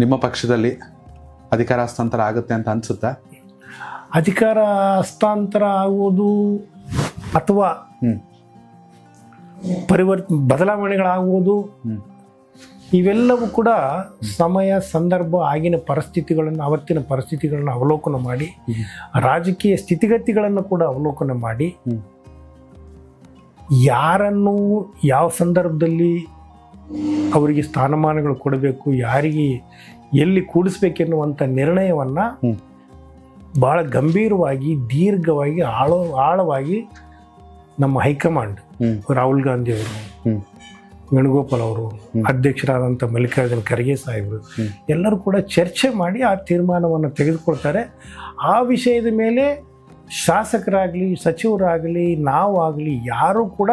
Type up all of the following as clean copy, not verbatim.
ನಿಮ್ಮ ಪಕ್ಷದಲ್ಲಿ ಅಧಿಕಾರ ಹಸ್ತಾಂತರ ಆಗುತ್ತೆ ಅಂತ ಅನ್ಸುತ್ತಾ? ಅಧಿಕಾರ ಹಸ್ತಾಂತರ ಆಗುವುದು ಅಥವಾ ಬದಲಾವಣೆಗಳಾಗುವುದು ಇವೆಲ್ಲವೂ ಕೂಡ ಸಮಯ, ಸಂದರ್ಭ, ಆಗಿನ ಪರಿಸ್ಥಿತಿಗಳನ್ನು, ಅವತ್ತಿನ ಪರಿಸ್ಥಿತಿಗಳನ್ನು ಅವಲೋಕನ ಮಾಡಿ, ರಾಜಕೀಯ ಸ್ಥಿತಿಗತಿಗಳನ್ನು ಕೂಡ ಅವಲೋಕನ ಮಾಡಿ, ಯಾರನ್ನು ಯಾವ ಸಂದರ್ಭದಲ್ಲಿ ಅವರಿಗೆ ಸ್ಥಾನಮಾನಗಳು ಕೊಡಬೇಕು, ಯಾರಿಗೆ ಎಲ್ಲಿ ಕೂಡಿಸ್ಬೇಕೆನ್ನುವಂಥ ನಿರ್ಣಯವನ್ನು ಭಾಳ ಗಂಭೀರವಾಗಿ, ದೀರ್ಘವಾಗಿ, ಆಳವಾಗಿ ನಮ್ಮ ಹೈಕಮಾಂಡ್ ರಾಹುಲ್ ಗಾಂಧಿ ಅವರು, ವೇಣುಗೋಪಾಲ್ ಅವರು, ಅಧ್ಯಕ್ಷರಾದಂಥ ಮಲ್ಲಿಕಾರ್ಜುನ ಖರ್ಗೆ ಸಾಹೇಬರು ಎಲ್ಲರೂ ಕೂಡ ಚರ್ಚೆ ಮಾಡಿ ಆ ತೀರ್ಮಾನವನ್ನು ತೆಗೆದುಕೊಳ್ತಾರೆ. ಆ ವಿಷಯದ ಮೇಲೆ ಶಾಸಕರಾಗಲಿ, ಸಚಿವರಾಗಲಿ, ನಾವಾಗಲಿ ಯಾರೂ ಕೂಡ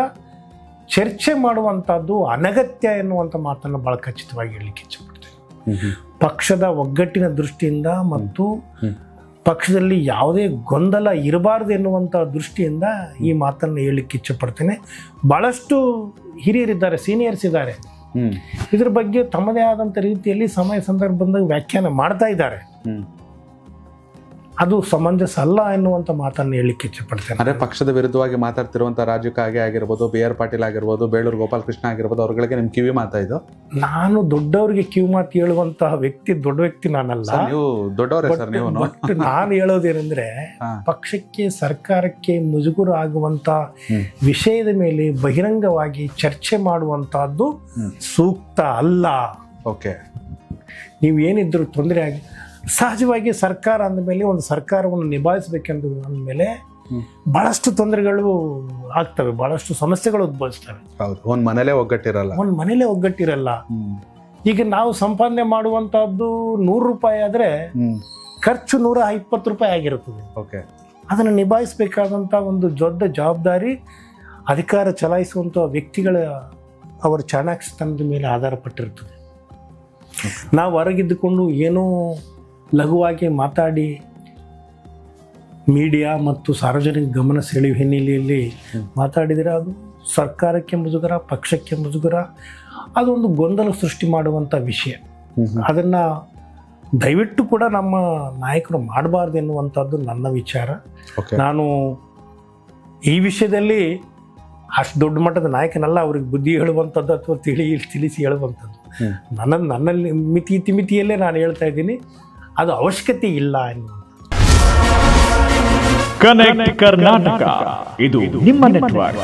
ಚರ್ಚೆ ಮಾಡುವಂಥದ್ದು ಅನಗತ್ಯ ಎನ್ನುವಂಥ ಮಾತನ್ನು ಭಾಳ ಖಚಿತವಾಗಿ ಹೇಳಲಿಕ್ಕೆ ಇಚ್ಛೆಪಡ್ತೇನೆ. ಪಕ್ಷದ ಒಗ್ಗಟ್ಟಿನ ದೃಷ್ಟಿಯಿಂದ ಮತ್ತು ಪಕ್ಷದಲ್ಲಿ ಯಾವುದೇ ಗೊಂದಲ ಇರಬಾರ್ದು ಎನ್ನುವಂಥ ದೃಷ್ಟಿಯಿಂದ ಈ ಮಾತನ್ನು ಹೇಳಲಿಕ್ಕೆ ಇಚ್ಛೆಪಡ್ತೇನೆ. ಭಾಳಷ್ಟು ಹಿರಿಯರಿದ್ದಾರೆ, ಸೀನಿಯರ್ಸ್ ಇದ್ದಾರೆ, ಇದ್ರ ಬಗ್ಗೆ ತಮ್ಮದೇ ಆದಂಥ ರೀತಿಯಲ್ಲಿ ಸಮಯ ಸಂದರ್ಭದಾಗ ವ್ಯಾಖ್ಯಾನ ಮಾಡ್ತಾ ಇದ್ದಾರೆ. ಅದು ಸಮಂಜಸ ಅಲ್ಲ ಎನ್ನುವಂಥ ಮಾತನ್ನು ಹೇಳಲಿಕ್ಕೆ ಇಚ್ಛೆಪಡ್ತೇನೆ. ಅಂದರೆ ಪಕ್ಷದ ವಿರುದ್ಧವಾಗಿ ಮಾತಾಡ್ತಿರುವಂಥ ರಾಜು ಕಾಗೆ ಆಗಿರ್ಬೋದು, ಬಿ ಆರ್ ಪಾಟೀಲ್ ಆಗಿರ್ಬೋದು, ಬೇಳೂರು ಗೋಪಾಲ್ ಕೃಷ್ಣ ಆಗಿರ್ಬೋದು, ಅವ್ರಗಳಿಗೆ ನಿಮ್ಮ ಕಿವಿ ಮಾತಾ ಇದು? ನಾನು ದೊಡ್ಡವರಿಗೆ ಕಿವಿ ಮಾತು ಹೇಳುವಂತಹ ವ್ಯಕ್ತಿ, ದೊಡ್ಡ ವ್ಯಕ್ತಿ ನಾನಲ್ಲ. ನೀವು ದೊಡ್ಡವರೇ ಸರ್. ನೀವು ನಾನು ಹೇಳೋದೇನೆಂದ್ರೆ, ಪಕ್ಷಕ್ಕೆ, ಸರ್ಕಾರಕ್ಕೆ ಮುಜುಗುರ ಆಗುವಂತ ವಿಷಯದ ಮೇಲೆ ಬಹಿರಂಗವಾಗಿ ಚರ್ಚೆ ಮಾಡುವಂತಹದ್ದು ಸೂಕ್ತ ಅಲ್ಲ. ಓಕೆ, ನೀವು ಏನಿದ್ರು ತೊಂದರೆ ಆಗಿ, ಸಹಜವಾಗಿ ಸರ್ಕಾರ ಅಂದಮೇಲೆ ಒಂದು ಸರ್ಕಾರವನ್ನು ನಿಭಾಯಿಸಬೇಕೆಂದು ಅಂದಮೇಲೆ ಬಹಳಷ್ಟು ತೊಂದರೆಗಳು ಆಗ್ತವೆ, ಬಹಳಷ್ಟು ಸಮಸ್ಯೆಗಳು ಉದ್ಭವಿಸ್ತವೆ. ಹೌದು, ಒಂದು ಮನೇಲೇ ಒಗ್ಗಟ್ಟಿರಲ್ಲ. ಈಗ ನಾವು ಸಂಪಾದನೆ ಮಾಡುವಂತಹದ್ದು 100 ರೂಪಾಯಿ ಆದ್ರೆ ಖರ್ಚು 120 ರೂಪಾಯಿ ಆಗಿರುತ್ತದೆ. ಓಕೆ, ಅದನ್ನು ನಿಭಾಯಿಸಬೇಕಾದಂಥ ಒಂದು ದೊಡ್ಡ ಜವಾಬ್ದಾರಿ ಅಧಿಕಾರ ಚಲಾಯಿಸುವಂಥ ವ್ಯಕ್ತಿಗಳ ಅವರ ಚಾಣಾಕ್ಷತನದ ಮೇಲೆ ಆಧಾರಪಟ್ಟಿರ್ತದೆ. ನಾವು ಹೊರಗಿದ್ದುಕೊಂಡು ಏನೋ ಲಘುವಾಗಿ ಮಾತಾಡಿ ಮೀಡಿಯಾ ಮತ್ತು ಸಾರ್ವಜನಿಕ ಗಮನ ಸೆಳೆಯುವ ಹಿನ್ನೆಲೆಯಲ್ಲಿ ಮಾತಾಡಿದರೆ ಅದು ಸರ್ಕಾರಕ್ಕೆ ಮುಜುಗರ, ಪಕ್ಷಕ್ಕೆ ಮುಜುಗರ, ಅದೊಂದು ಗೊಂದಲ ಸೃಷ್ಟಿ ಮಾಡುವಂಥ ವಿಷಯ. ಅದನ್ನು ದಯವಿಟ್ಟು ಕೂಡ ನಮ್ಮ ನಾಯಕರು ಮಾಡಬಾರ್ದು ಎನ್ನುವಂಥದ್ದು ನನ್ನ ವಿಚಾರ. ನಾನು ಈ ವಿಷಯದಲ್ಲಿ ಅಷ್ಟು ದೊಡ್ಡ ಮಟ್ಟದ ನಾಯಕನಲ್ಲ, ಅವ್ರಿಗೆ ಬುದ್ಧಿ ಹೇಳುವಂಥದ್ದು ಅಥವಾ ತಿಳಿಸಿ ಹೇಳುವಂಥದ್ದು. ನನ್ನಲ್ಲಿ ಮಿತಿಯಲ್ಲೇ ನಾನು ಹೇಳ್ತಾ ಇದ್ದೀನಿ, ಅದು ಅವಶ್ಯಕತೆ ಇಲ್ಲ ಎನ್ನುವಂಥದ್ದು. ಕನೆಕ್ಟ್ ಕರ್ನಾಟಕ, ಇದು ನಿಮ್ಮ ನೆಟ್ವರ್ಕ್.